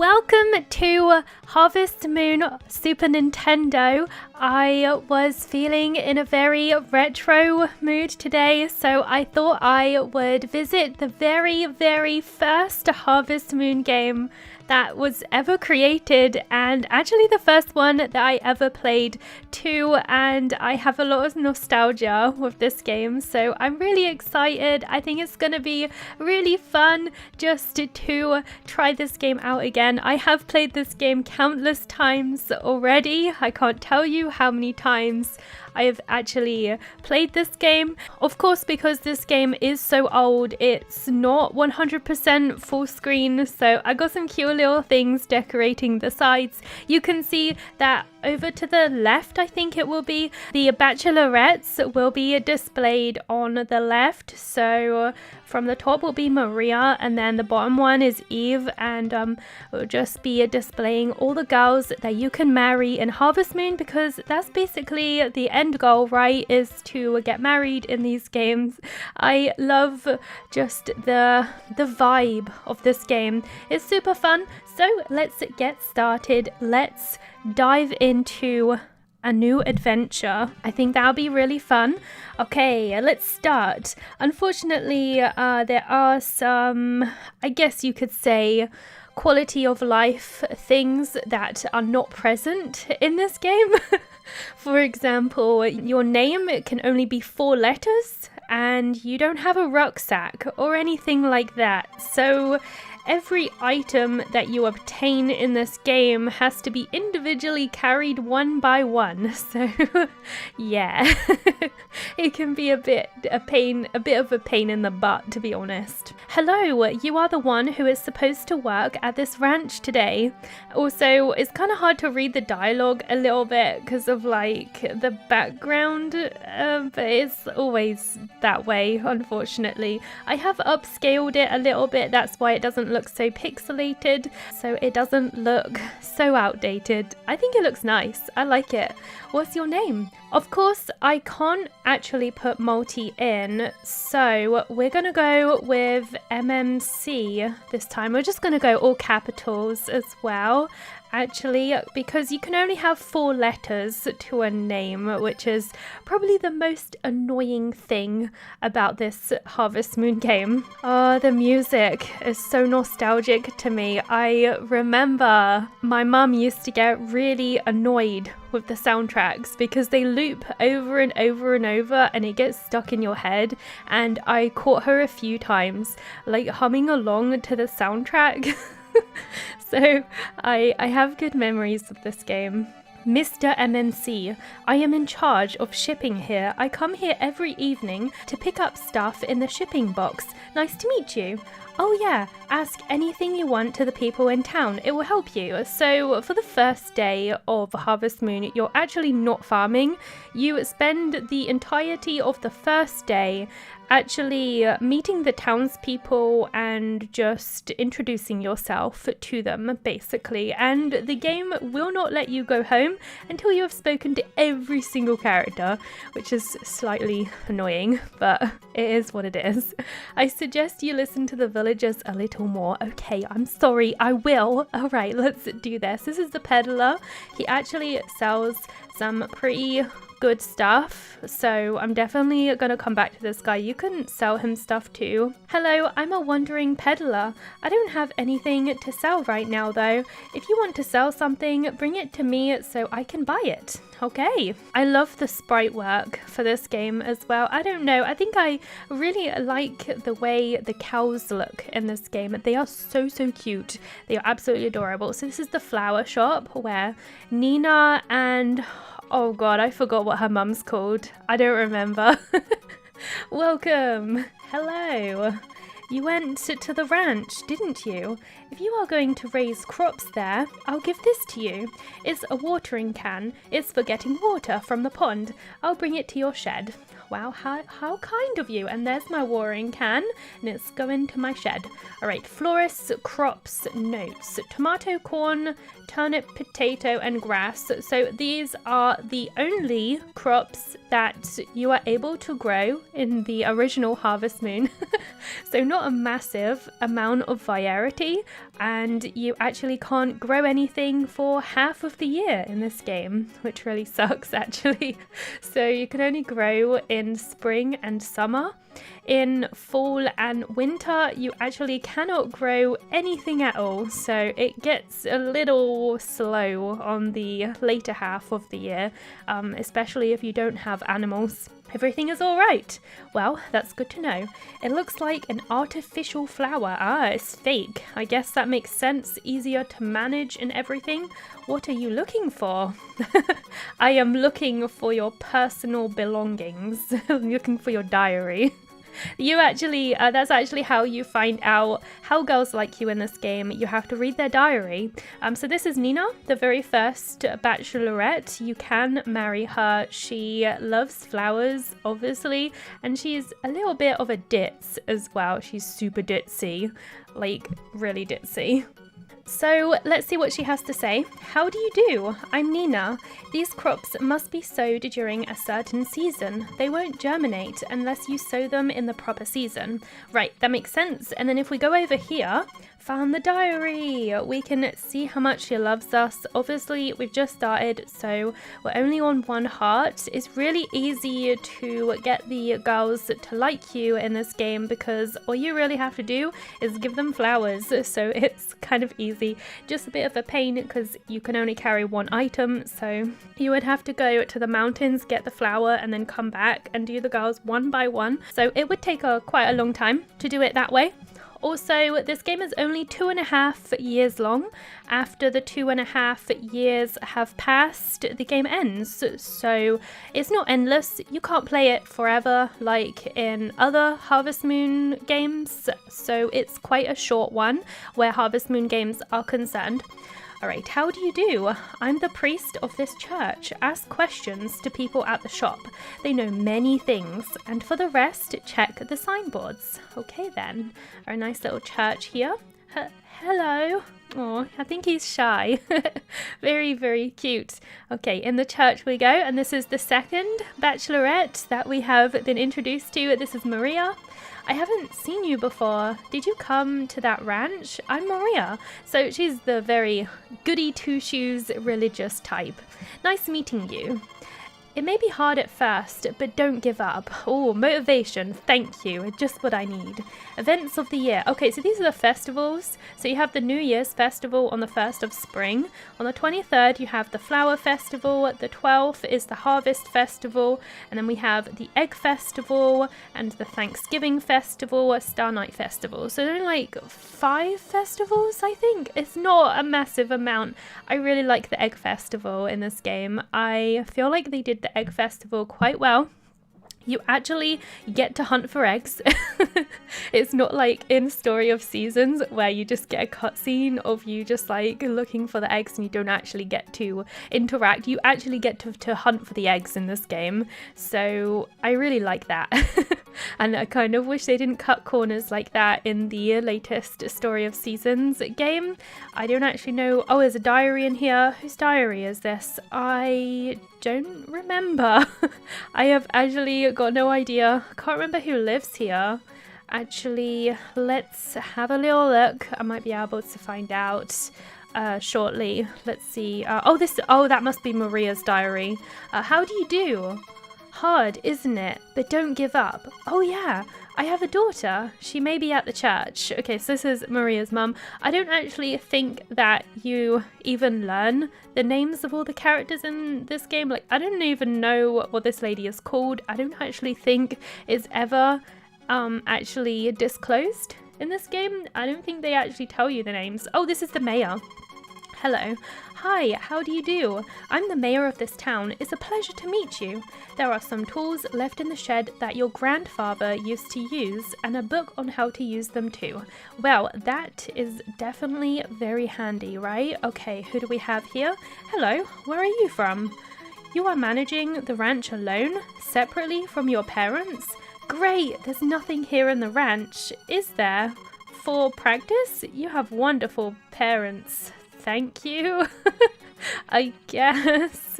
Welcome to Harvestmoon Super Nintendo. I was feeling in a very retro mood today, so I thought I would visit the very first Harvestmoon game that was ever created, and actually the first one that I ever played too, and I have a lot of nostalgia with this game, so I'm really excited. I think it's gonna be really fun just to try this game out again. I have played this game countless times already. I can't tell you how many times I have actually played this game. Of course, because this game is so old, it's not 100% full screen, so I got some cute little things decorating the sides. You can see that over to the left, I think it will be, the bachelorettes will be displayed on the left. So from the top will be Maria, and then the bottom one is Eve, and it will just be displaying all the girls that you can marry in Harvestmoon, because that's basically the end goal, right, is to get married in these games. I love just the vibe of this game. It's super fun, so let's get started. Let's dive into a new adventure. I think that'll be really fun. Okay, let's start. Unfortunately, there are some, I guess you could say, quality of life things that are not present in this game. For example, your name can only be 4 letters, and you don't have a rucksack or anything like that. So every item that you obtain in this game has to be individually carried one by one. So yeah, it can be a bit of a pain in the butt, to be honest. Hello, you are the one who is supposed to work at this ranch today. Also, it's kind of hard to read the dialogue a little bit because of like the background, but it's always that way, unfortunately. I have upscaled it a little bit, that's why it doesn't look so pixelated, so it doesn't look so outdated. I think it looks nice. I like it. What's your name? Of course, I can't actually put multi in, so we're gonna go with MMC this time. We're just gonna go all capitals as well, actually, because you can only have 4 letters to a name, which is probably the most annoying thing about this Harvestmoon game. Oh, the music is so nostalgic to me. I remember my mum used to get really annoyed with the soundtracks because they loop over and over and over, and it gets stuck in your head, and I caught her a few times like humming along to the soundtrack. So I have good memories of this game. Mr. MMC, I am in charge of shipping here. I come here every evening to pick up stuff in the shipping box. Nice to meet you. Oh yeah, ask anything you want to the people in town. It will help you. So for the first day of Harvestmoon, you're actually not farming. You spend the entirety of the first day actually meeting the townspeople and just introducing yourself to them, basically. And the game will not let you go home until you have spoken to every single character, which is slightly annoying, but it is what it is. I suggest you listen to the villagers a little more. Okay, I'm sorry, I will. All right, let's do this. This is the peddler. He actually sells some pretty good stuff, so I'm definitely gonna come back to this guy. You can sell him stuff too. Hello, I'm a wandering peddler. I don't have anything to sell right now though. If you want to sell something, bring it to me so I can buy it. Okay. I love the sprite work for this game as well. I don't know, I think I really like the way the cows look in this game. They are so cute. They are absolutely adorable. So this is the flower shop where Nina and, oh god, I forgot what her mum's called. I don't remember. Welcome. Hello. You went to the ranch, didn't you? If you are going to raise crops there, I'll give this to you. It's a watering can. It's for getting water from the pond. I'll bring it to your shed. Wow, how kind of you. And there's my watering can, and it's going to my shed. All right, florists, crops, notes, tomato, corn, turnip, potato, and grass. So these are the only crops that you are able to grow in the original Harvestmoon. So not a massive amount of variety. and you actually can't grow anything for half of the year in this game, which really sucks actually. So you can only grow in spring and summer. In fall and winter, you actually cannot grow anything at all, so it gets a little slow on the later half of the year, especially if you don't have animals. Everything is all right. Well, that's good to know. It looks like an artificial flower. Ah, it's fake. I guess that makes sense. Easier to manage and everything. What are you looking for? I am looking for your personal belongings. I'm looking for your diary. You actually, that's actually how you find out how girls like you in this game. You have to read their diary. So this is Nina, the very first bachelorette. You can marry her. She loves flowers, obviously, and she's a little bit of a ditz as well. She's super ditzy, like really ditzy. So let's see what she has to say. How do you do? I'm Nina. These crops must be sowed during a certain season. They won't germinate unless you sow them in the proper season. Right, that makes sense. And then if we go over here, found the diary. We can see how much she loves us. Obviously, we've just started, so we're only on 1 heart. It's really easy to get the girls to like you in this game because all you really have to do is give them flowers. So it's kind of easy. Just a bit of a pain because you can only carry 1 item. So you would have to go to the mountains, get the flower, and then come back and do the girls 1 by 1. So it would take quite a long time to do it that way. Also, this game is only 2.5 years long. After the 2.5 years have passed, the game ends. So it's not endless. You can't play it forever like in other Harvestmoon games. So it's quite a short one where Harvestmoon games are concerned. Alright, how do you do? I'm the priest of this church. Ask questions to people at the shop. They know many things. And for the rest, check the signboards. Okay then. Our nice little church here. Hello. Oh, I think he's shy. Very, very cute. Okay, in the church we go. And this is the second bachelorette that we have been introduced to. This is Maria. I haven't seen you before. Did you come to that ranch? I'm Maria. So she's the very goody two-shoes religious type. Nice meeting you. It may be hard at first, but don't give up. Oh, motivation. Thank you. Just what I need. Events of the year. Okay, so these are the festivals. So you have the New Year's festival on the 1st of spring. On the 23rd, you have the Flower Festival. The 12th is the Harvest Festival. And then we have the Egg Festival and the Thanksgiving Festival, Star Night Festival. So there are like 5 festivals, I think. It's not a massive amount. I really like the Egg Festival in this game. I feel like they did the Egg Festival quite well. You actually get to hunt for eggs. It's not like in Story of Seasons where you just get a cutscene of you just like looking for the eggs and you don't actually get to interact. You actually get to hunt for the eggs in this game. So I really like that. And I kind of wish they didn't cut corners like that in the latest Story of Seasons game. I don't actually know. Oh, there's a diary in here. Whose diary is this? I don't remember. I have actually got no idea. Can't remember who lives here. Actually, let's have a little look. I might be able to find out shortly. Let's see. Oh, that must be Maria's diary. How do you do? Hard, isn't it? But don't give up. Oh yeah, I have a daughter. She may be at the church. Okay, so this is Maria's mum. I don't actually think that you even learn the names of all the characters in this game. Like, I don't even know what this lady is called. I don't actually think it's ever actually disclosed in this game. I don't think they actually tell you the names. Oh, this is the mayor. Hello. Hi, how do you do? I'm the mayor of this town. It's a pleasure to meet you. There are some tools left in the shed that your grandfather used to use and a book on how to use them too. Well, that is definitely very handy, right? Okay, who do we have here? Hello, where are you from? You are managing the ranch alone, separately from your parents? Great, there's nothing here in the ranch, is there? For practice, you have wonderful parents. Thank you. I guess.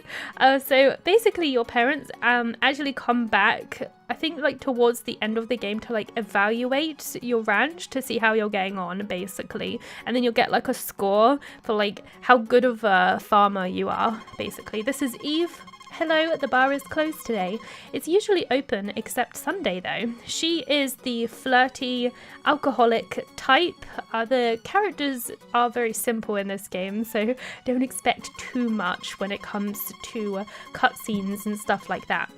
So basically your parents actually come back, I think like towards the end of the game to like evaluate your ranch to see how you're getting on basically. And then you'll get like a score for like how good of a farmer you are basically. This is Eve. Hello, the bar is closed today. It's usually open except Sunday though. She is the flirty, alcoholic type. The characters are very simple in this game, so don't expect too much when it comes to cutscenes and stuff like that.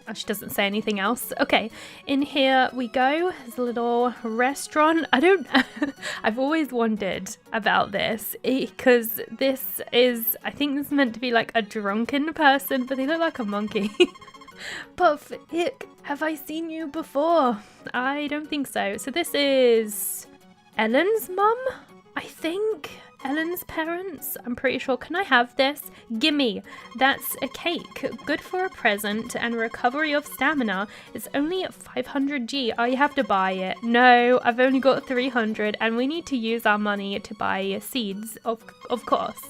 Oh, she doesn't say anything else. Okay, in here we go. There's a little restaurant. I've always wondered about this because this is, I think this is meant to be like a drunken person, but they look like a monkey. Puff, hick, have I seen you before? I don't think so. So this is Ellen's mum, I think. Ellen's parents, I'm pretty sure. Can I have this? Gimme. That's a cake. Good for a present and recovery of stamina. It's only 500G. Oh, you have to buy it. No, I've only got 300 and we need to use our money to buy seeds, of course.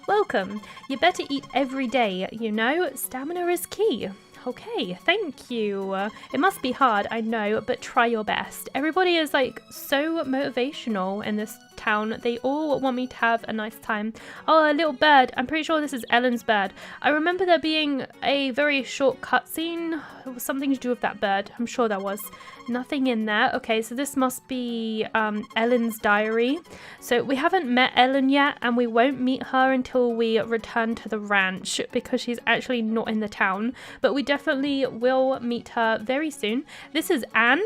Welcome. You better eat every day, you know? Stamina is key. Okay, thank you. It must be hard, I know, but try your best. Everybody is like so motivational in this town. They all want me to have a nice time. Oh, a little bird. I'm pretty sure this is Ellen's bird. I remember there being a very short cutscene. It was something to do with that bird. I'm sure there was. Nothing in there. Okay, so this must be Ellen's diary. So we haven't met Ellen yet, and we won't meet her until we return to the ranch because she's actually not in the town. But we definitely will meet her very soon. This is Anne.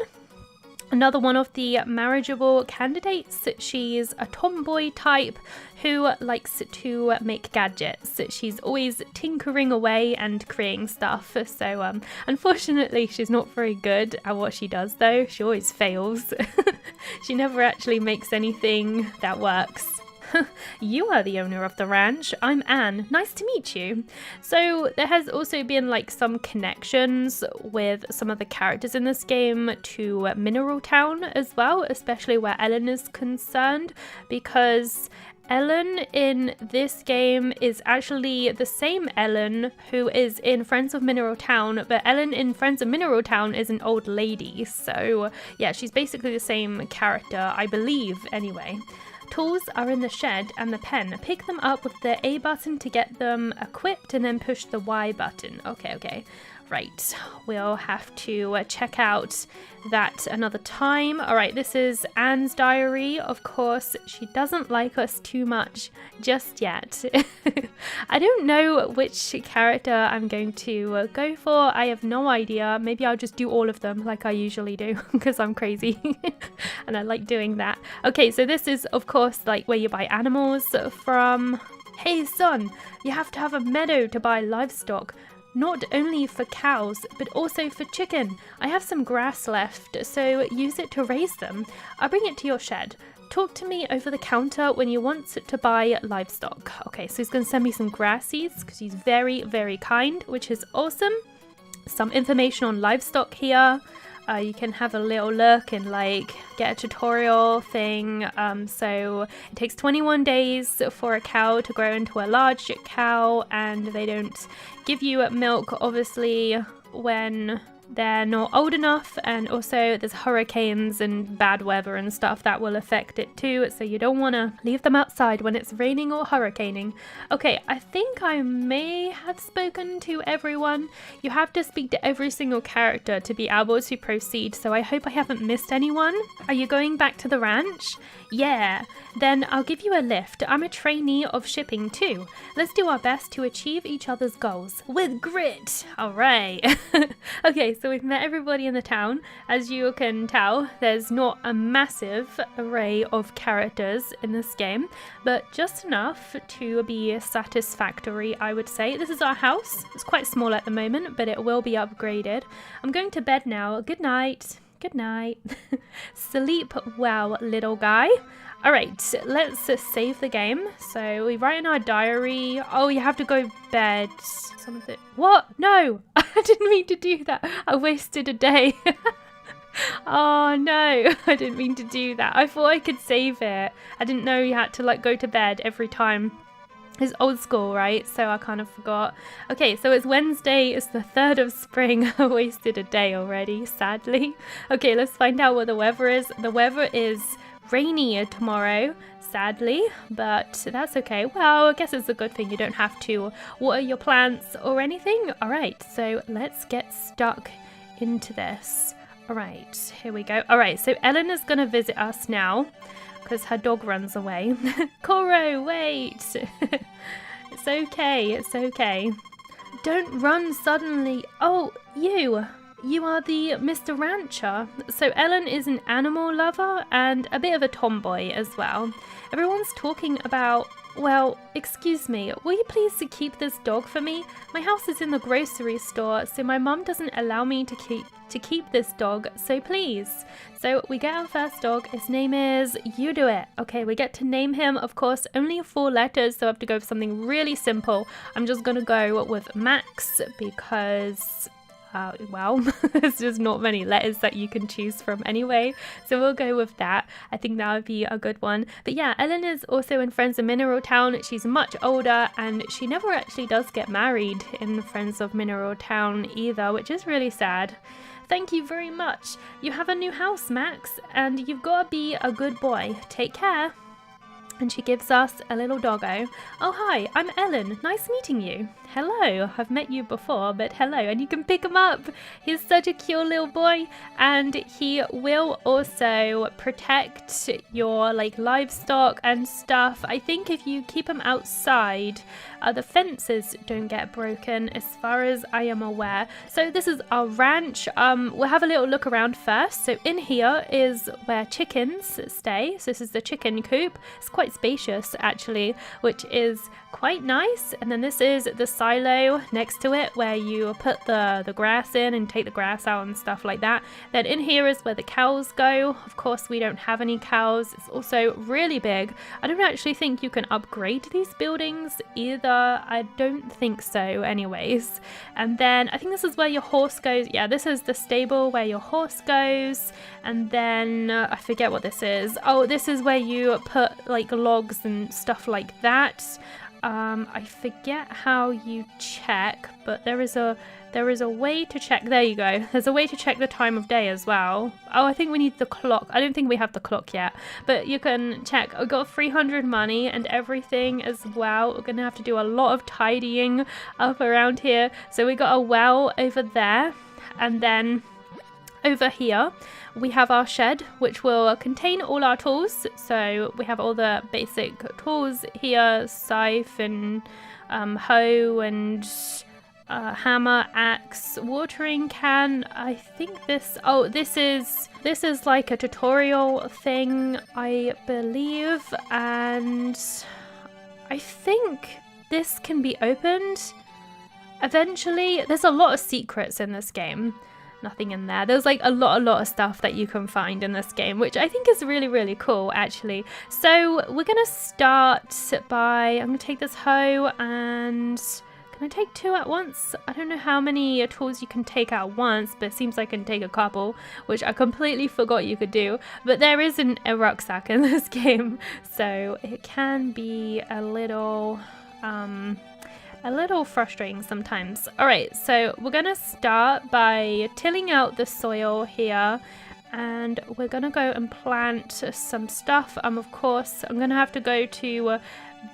Another one of the marriageable candidates. She's a tomboy type who likes to make gadgets. She's always tinkering away and creating stuff. So unfortunately, she's not very good at what she does though. She always fails. She never actually makes anything that works. You are the owner of the ranch. I'm Anne. Nice to meet you. So there has also been like some connections with some of the characters in this game to Mineral Town as well, especially where Ellen is concerned, because Ellen in this game is actually the same Ellen who is in Friends of Mineral Town, but Ellen in Friends of Mineral Town is an old lady. So yeah, she's basically the same character, I believe, anyway. Tools are in the shed and the pen. Pick them up with the A button to get them equipped and then push the Y button. Okay. Right, we'll have to check out that another time. All right, this is Anne's diary. Of course, she doesn't like us too much just yet. I don't know which character I'm going to go for. I have no idea. Maybe I'll just do all of them like I usually do because I'm crazy and I like doing that. Okay, so this is, of course, like where you buy animals from. Hey, son, you have to have a meadow to buy livestock. Not only for cows, but also for chicken. I have some grass left, so use it to raise them. I'll bring it to your shed. Talk to me over the counter when you want to buy livestock. Okay, so he's going to send me some grass seeds because he's very, very kind, which is awesome. Some information on livestock here. You can have a little look and like get a tutorial thing. So it takes 21 days for a cow to grow into a large cow, and they don't give you milk obviously when they're not old enough, and also there's hurricanes and bad weather and stuff that will affect it too, so you don't want to leave them outside when it's raining or hurricaning. Okay, I think I may have spoken to everyone. You have to speak to every single character to be able to proceed, so I hope I haven't missed anyone. Are you going back to the ranch? Yeah, then I'll give you a lift. I'm a trainee of shipping too. Let's do our best to achieve each other's goals with grit. All right. Okay, so we've met everybody in the town. As you can tell, there's not a massive array of characters in this game, but just enough to be satisfactory, I would say. This is our house. It's quite small at the moment, but it will be upgraded. I'm going to bed now. Good night. Good night. Sleep well, little guy. All right, let's save the game. So we write in our diary. Oh, you have to go bed. Something. What? No, I didn't mean to do that. I wasted a day. Oh no, I didn't mean to do that. I thought I could save it. I didn't know you had to like go to bed every time. It's old school, right? So I kind of forgot. Okay, so it's Wednesday. It's the 3rd of spring. I wasted a day already, sadly. Okay, let's find out what the weather is. The weather is rainy tomorrow, sadly, but that's okay. Well, I guess it's a good thing you don't have to water your plants or anything. All right, so let's get stuck into this. All right, here we go. All right, so Ellen is going to visit us now because her dog runs away. Koro, wait. It's okay, it's okay. Don't run suddenly. Oh, you are the Mr. Rancher. So Ellen is an animal lover and a bit of a tomboy as well. Everyone's talking about, well, excuse me, will you please keep this dog for me? My house is in the grocery store, so my mum doesn't allow me to keep this dog, so please. So we get our first dog. His name is You Do It. Okay, we get to name him, of course, only 4 letters, so I have to go for something really simple. I'm just gonna go with Max because well, there's just not many letters that you can choose from anyway, so we'll go with that. I think that would be a good one. But yeah, Ellen is also in Friends of Mineral Town. She's much older and she never actually does get married in Friends of Mineral Town either, which is really sad. Thank you very much. You have a new house, Max, and you've got to be a good boy. Take care. And she gives us a little doggo. Oh, hi, I'm Ellen. Nice meeting you. Hello, I've met you before, but hello. And you can pick him up. He's such a cute little boy. And he will also protect your livestock and stuff. I think if you keep him outside, the fences don't get broken as far as I am aware. So this is our ranch. We'll have a little look around first. So in here is where chickens stay. So this is the chicken coop. It's quite spacious actually, which is quite nice. And then this is the silo next to it where you put the grass in and take the grass out and stuff like that. Then in here is where the cows go. Of course, we don't have any cows. It's also really big. I don't actually think you can upgrade these buildings either. I don't think so anyways. And then I think this is where your horse goes. Yeah, this is the stable where your horse goes. And then I forget what this is. Oh, this is where you put logs and stuff like that. I forget how you check, but there is a way to check. There you go. There's a way to check the time of day as well. Oh, I think we need the clock. I don't think we have the clock yet, but you can check. I got 300 money and everything as well. We're gonna have to do a lot of tidying up around here. So we got a well over there, and then over here we have our shed, which will contain all our tools. So we have all the basic tools here: scythe and hoe and hammer, axe, watering can. I think this is like a tutorial thing, I believe, and I think this can be opened eventually. There's a lot of secrets in this game. Nothing in there. There's a lot of stuff that you can find in this game, which I think is really, really cool actually. So we're gonna start by, I'm gonna take this hoe, and can I take 2 at once? I don't know how many tools you can take at once, but it seems I can take a couple, which I completely forgot you could do. But there isn't a rucksack in this game, so it can be a little frustrating sometimes. Alright, so we're gonna start by tilling out the soil here, and we're gonna go and plant some stuff. Of course, I'm gonna have to go to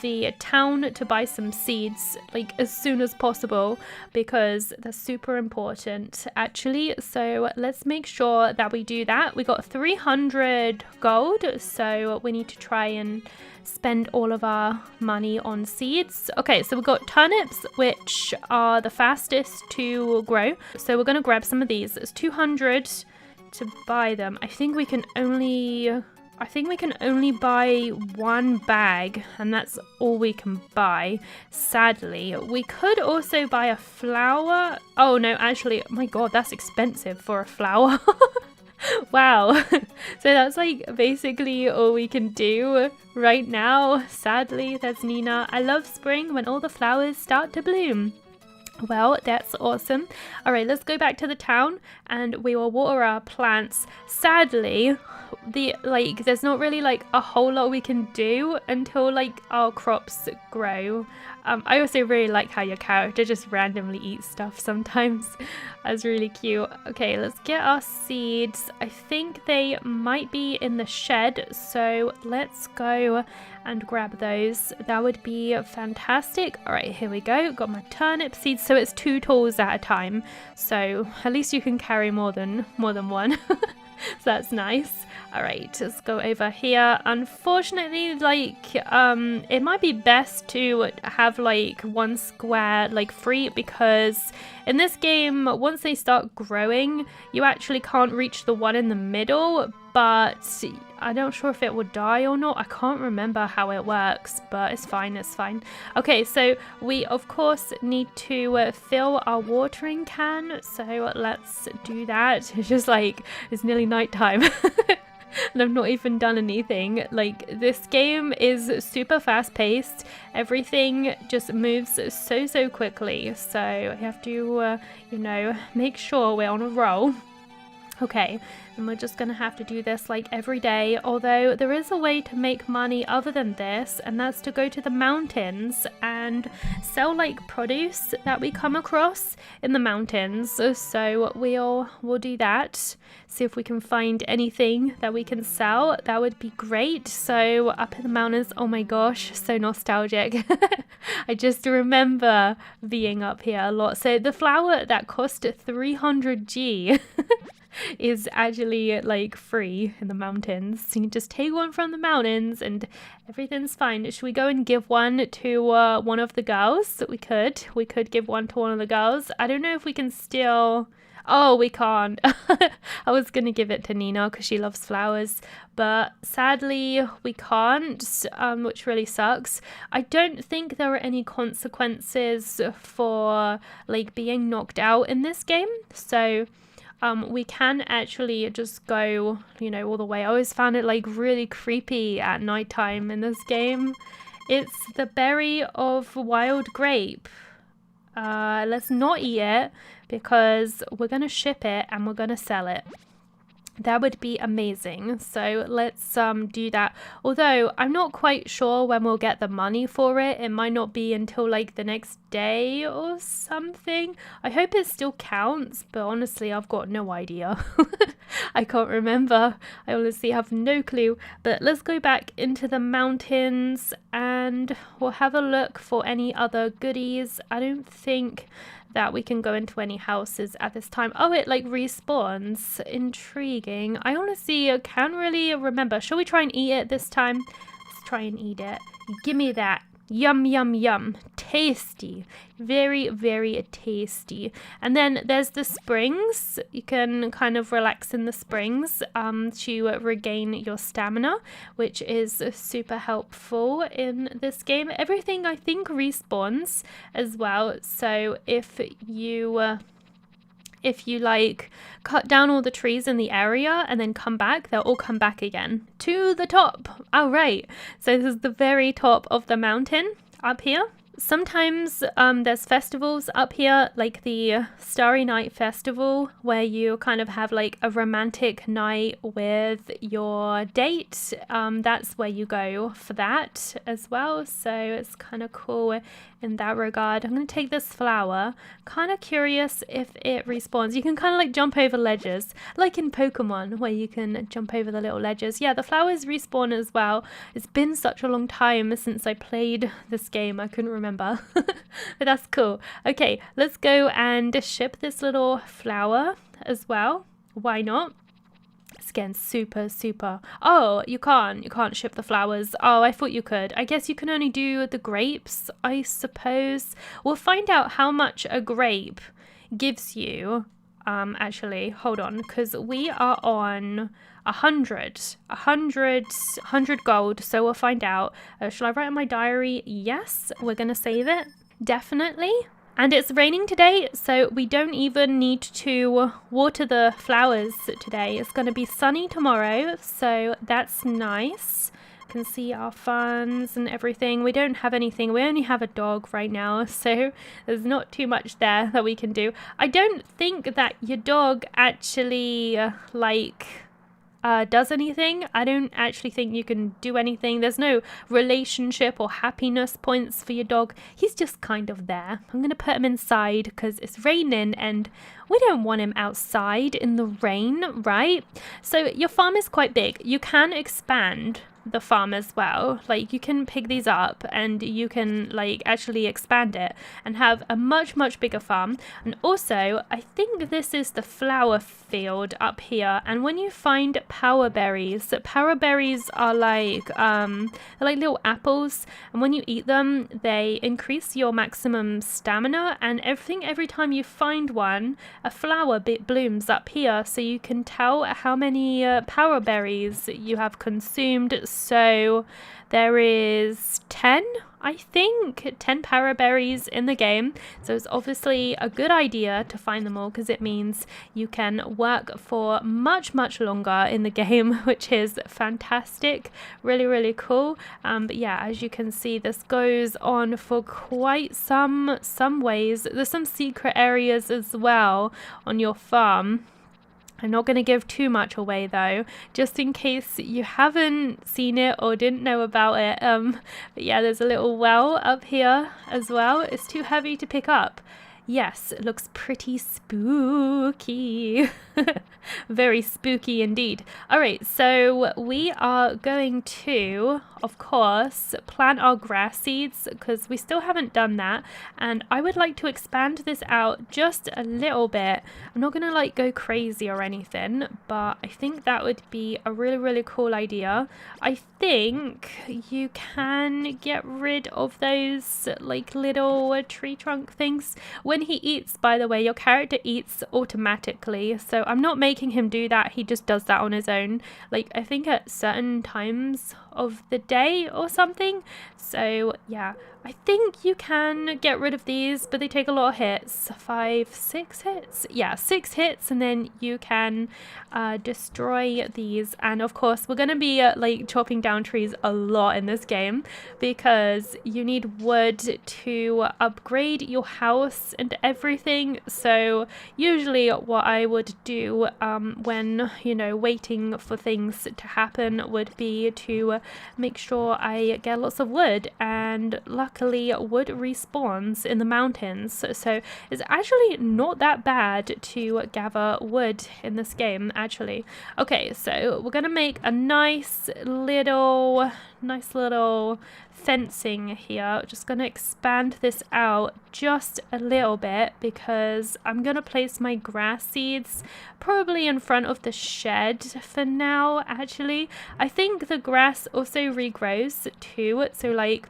the town to buy some seeds as soon as possible because they're super important actually. So let's make sure that we do that. We got 300 gold, so we need to try and spend all of our money on seeds. Okay, so we've got turnips, which are the fastest to grow, so we're going to grab some of these. It's 200 to buy them. I think we can only buy 1 bag, and that's all we can buy, sadly. We could also buy a flower. Oh no, actually, oh my god, that's expensive for a flower. Wow. So that's basically all we can do right now, sadly. There's Nina. I love spring when all the flowers start to bloom. Well, that's awesome. All right, let's go back to the town and we will water our plants. Sadly, there's not really like a whole lot we can do until like our crops grow. I also really like how your character just randomly eats stuff sometimes. That's really cute. Okay, let's get our seeds. I think they might be in the shed, so let's go and grab those. That would be fantastic. All right, here we go. Got my turnip seeds. So it's 2 tools at a time. So at least you can carry more than one. So that's nice. All right, let's go over here. Unfortunately, it might be best to have like 1 square like free, because in this game, once they start growing, you actually can't reach the one in the middle, but I'm not sure if it will die or not. I can't remember how it works, but it's fine, it's fine. Okay, so we of course need to fill our watering can, so let's do that. It's just like, it's nearly nighttime. And I've not even done anything. Like, this game is super fast paced. Everything just moves so quickly. So I have to, make sure we're on a roll. Okay, and we're just gonna have to do this like every day, although there is a way to make money other than this, and that's to go to the mountains and sell like produce that we come across in the mountains. So we'll do that, see if we can find anything that we can sell. That would be great. So up in the mountains, oh my gosh, so nostalgic. I just remember being up here a lot. So the flour that cost 300G is actually like free in the mountains. So you can just take one from the mountains and everything's fine. Should we go and give one to one of the girls? We could give one to one of the girls. I don't know if we can still... Oh, we can't. I was gonna give it to Nina because she loves flowers, but sadly we can't, which really sucks. I don't think there are any consequences for like being knocked out in this game, so we can actually just go, all the way. I always found it like really creepy at nighttime in this game. It's the berry of wild grape. Let's not eat it because we're gonna ship it and we're gonna sell it. That would be amazing. So let's do that. Although I'm not quite sure when we'll get the money for it. It might not be until like the next day or something. I hope it still counts, but honestly, I've got no idea. I can't remember. I honestly have no clue. But let's go back into the mountains and we'll have a look for any other goodies. I don't think that we can go into any houses at this time. Oh, it like respawns. Intriguing. I honestly can't really remember. Shall we try and eat it this time? Let's try and eat it. Give me that. Yum, yum, yum. Tasty. Very, very tasty. And then there's the springs. You can kind of relax in the springs to regain your stamina, which is super helpful in this game. Everything, I think, respawns as well. So if you like cut down all the trees in the area and then come back, they'll all come back again to the top. All right, so this is the very top of the mountain up here. Sometimes there's festivals up here, like the Starry Night Festival, where you kind of have like a romantic night with your date. That's where you go for that as well. So it's kind of cool in that regard. I'm going to take this flower. Kind of curious if it respawns. You can kind of like jump over ledges, like in Pokemon, where you can jump over the little ledges. Yeah, the flowers respawn as well. It's been such a long time since I played this game. I couldn't remember. But that's cool. Okay, let's go and ship this little flower as well. Why not? It's getting super. Oh, you can't ship the flowers. Oh, I thought you could. I guess you can only do the grapes, I suppose. We'll find out how much a grape gives you. Actually, hold on, because we are on 100 gold, so we'll find out. Shall I write in my diary? Yes, we're gonna save it, definitely. And it's raining today, so we don't even need to water the flowers today. It's gonna be sunny tomorrow, so that's nice. can see our funds and everything. We don't have anything. We only have a dog right now, so there's not too much there that we can do. I don't think that your dog actually does anything. I don't actually think you can do anything. There's no relationship or happiness points for your dog. He's just kind of there. I'm going to put him inside because it's raining and we don't want him outside in the rain, right? So your farm is quite big. You can expand the farm as well. Like, you can pick these up and you can like actually expand it and have a much bigger farm. And also, I think this is the flower field up here, and when you find power berries are like little apples, and when you eat them they increase your maximum stamina, and every time you find one, a flower blooms up here, so you can tell how many power berries you have consumed. So there is 10, I think, 10 power berries in the game. So it's obviously a good idea to find them all because it means you can work for much longer in the game, which is fantastic. Really cool. But yeah, as you can see, this goes on for quite some ways. There's some secret areas as well on your farm. I'm not going to give too much away though, just in case you haven't seen it or didn't know about it. But yeah, there's a little well up here as well. It's too heavy to pick up. Yes, it looks pretty spooky. Very spooky indeed. All right, so we are going to, of course, plant our grass seeds because we still haven't done that. And I would like to expand this out just a little bit. I'm not going to like go crazy or anything, but I think that would be a really cool idea. I think you can get rid of those like little tree trunk things. When he eats, by the way, your character eats automatically, so I'm not making him do that. He just does that on his own, like I think at certain times of the day or something. So yeah, I think you can get rid of these, but they take a lot of hits. 6 hits? Yeah, 6 hits, and then you can destroy these. And of course, we're going to be like chopping down trees a lot in this game because you need wood to upgrade your house and everything. So usually what I would do when, you know, waiting for things to happen would be to make sure I get lots of wood, and luckily wood respawns in the mountains, so it's actually not that bad to gather wood in this game actually. Okay, so we're gonna make a nice little fencing here. Just gonna expand this out just a little bit because I'm gonna place my grass seeds probably in front of the shed for now. Actually, I think the grass also regrows too, so like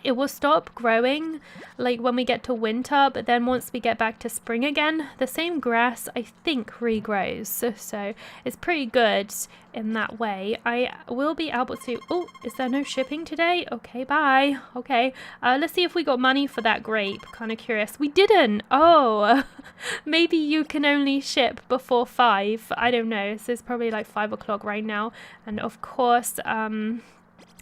it will stop growing like when we get to winter, but then once we get back to spring again, the same grass I think regrows, so it's pretty good in that way. I will be able to... Oh, is there no shipping today? Okay, bye. Okay, let's see if we got money for that grape. Kind of curious. We didn't. Oh, maybe you can only ship before 5. I don't know. So it's probably like 5 o'clock right now, and of course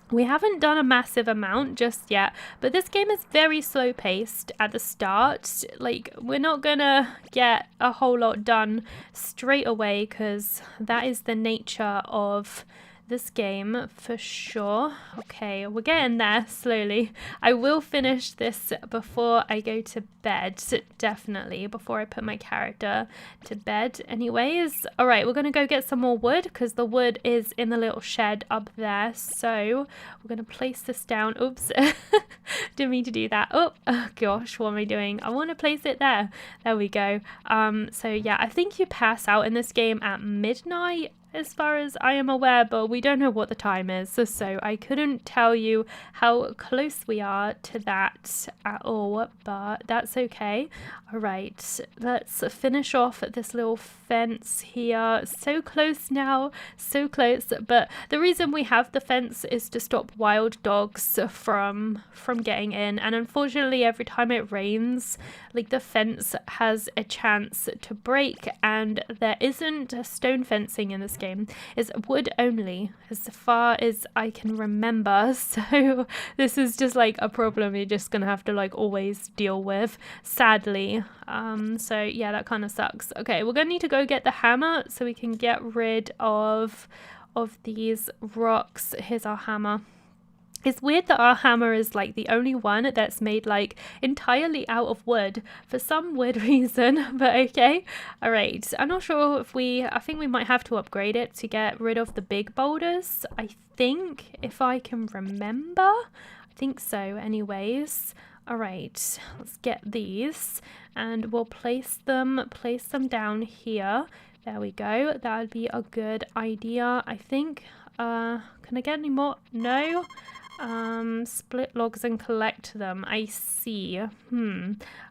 we haven't done a massive amount just yet, but this game is very slow paced at the start. Like, we're not gonna get a whole lot done straight away because that is the nature of this game for sure. Okay, we're getting there slowly. I will finish this before I go to bed, definitely, before I put my character to bed anyways. All right, we're gonna go get some more wood because the wood is in the little shed up there. So we're gonna place this down. Oops, didn't mean to do that. Oh gosh, what am I doing? I want to place it there. There we go. So yeah, I think you pass out in this game at midnight, as far as I am aware, but we don't know what the time is, so I couldn't tell you how close we are to that at all, but that's okay. All right, let's finish off this little fence here. So close now, so close, but the reason we have the fence is to stop wild dogs from getting in, and unfortunately every time it rains, like, the fence has a chance to break, and there isn't stone fencing in this game. game is wood only, as far as I can remember. So this is just like a problem you're just gonna have to like always deal with, sadly. So yeah, that kind of sucks. Okay, we're gonna need to go get the hammer so we can get rid of these rocks. Here's our hammer. It's weird that our hammer is like the only one that's made like entirely out of wood for some weird reason, but okay. All right, I'm not sure if I think we might have to upgrade it to get rid of the big boulders. I think, if I can remember, I think so anyways. All right, let's get these and we'll place them down here. There we go. That would be a good idea, I think. Can I get any more? No. Split logs and collect them. I see.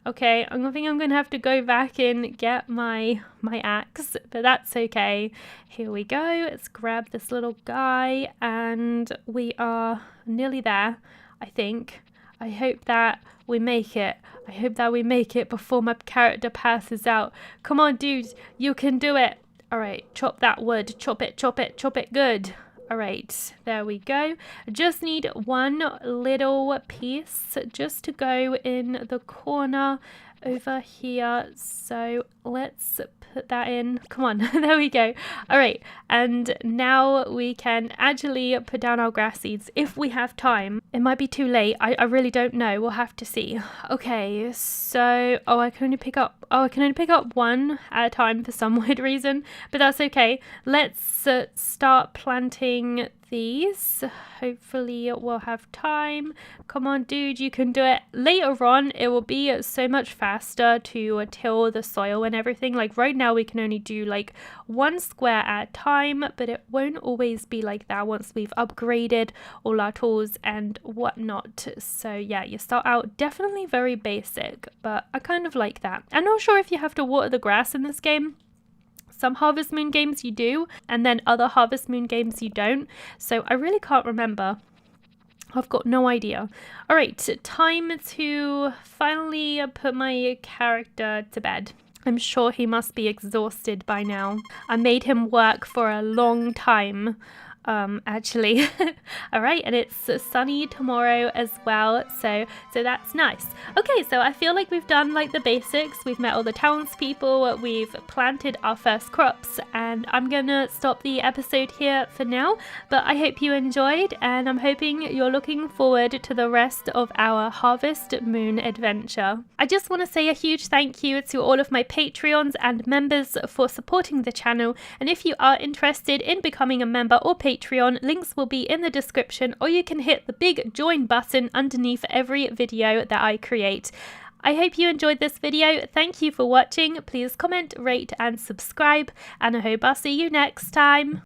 Okay, I think I'm gonna have to go back and get my axe, but that's okay. Here we go. Let's grab this little guy and we are nearly there, I think. I hope that we make it. I hope that we make it before my character passes out. Come on, dude, you can do it. All right, chop that wood. Chop it, chop it, chop it good. All right, there we go. Just need one little piece just to go in the corner over here. So let's put that in. Come on, there we go. All right, and now we can actually put down our grass seeds if we have time. It might be too late. I really don't know. We'll have to see. Okay, so I can only pick up one at a time for some weird reason, but that's okay. Let's start planting these. Hopefully we'll have time. Come on, dude, you can do it. Later on it will be so much faster to till the soil and everything. Like right now we can only do like one square at a time, but it won't always be like that once we've upgraded all our tools and whatnot. So yeah, you start out definitely very basic, but I kind of like that. I'm not sure if you have to water the grass in this game. Some Harvestmoon games you do, and then other Harvestmoon games you don't. So I really can't remember. I've got no idea. All right, time to finally put my character to bed. I'm sure he must be exhausted by now. I made him work for a long time. Actually. All right, and it's sunny tomorrow as well, so that's nice. Okay, so I feel like we've done like the basics. We've met all the townspeople, we've planted our first crops, and I'm gonna stop the episode here for now, but I hope you enjoyed, and I'm hoping you're looking forward to the rest of our Harvestmoon adventure. I just want to say a huge thank you to all of my Patreons and members for supporting the channel, and if you are interested in becoming a member or Patreon, links will be in the description, or you can hit the big join button underneath every video that I create. I hope you enjoyed this video. Thank you for watching. Please comment, rate and subscribe, and I hope I'll see you next time.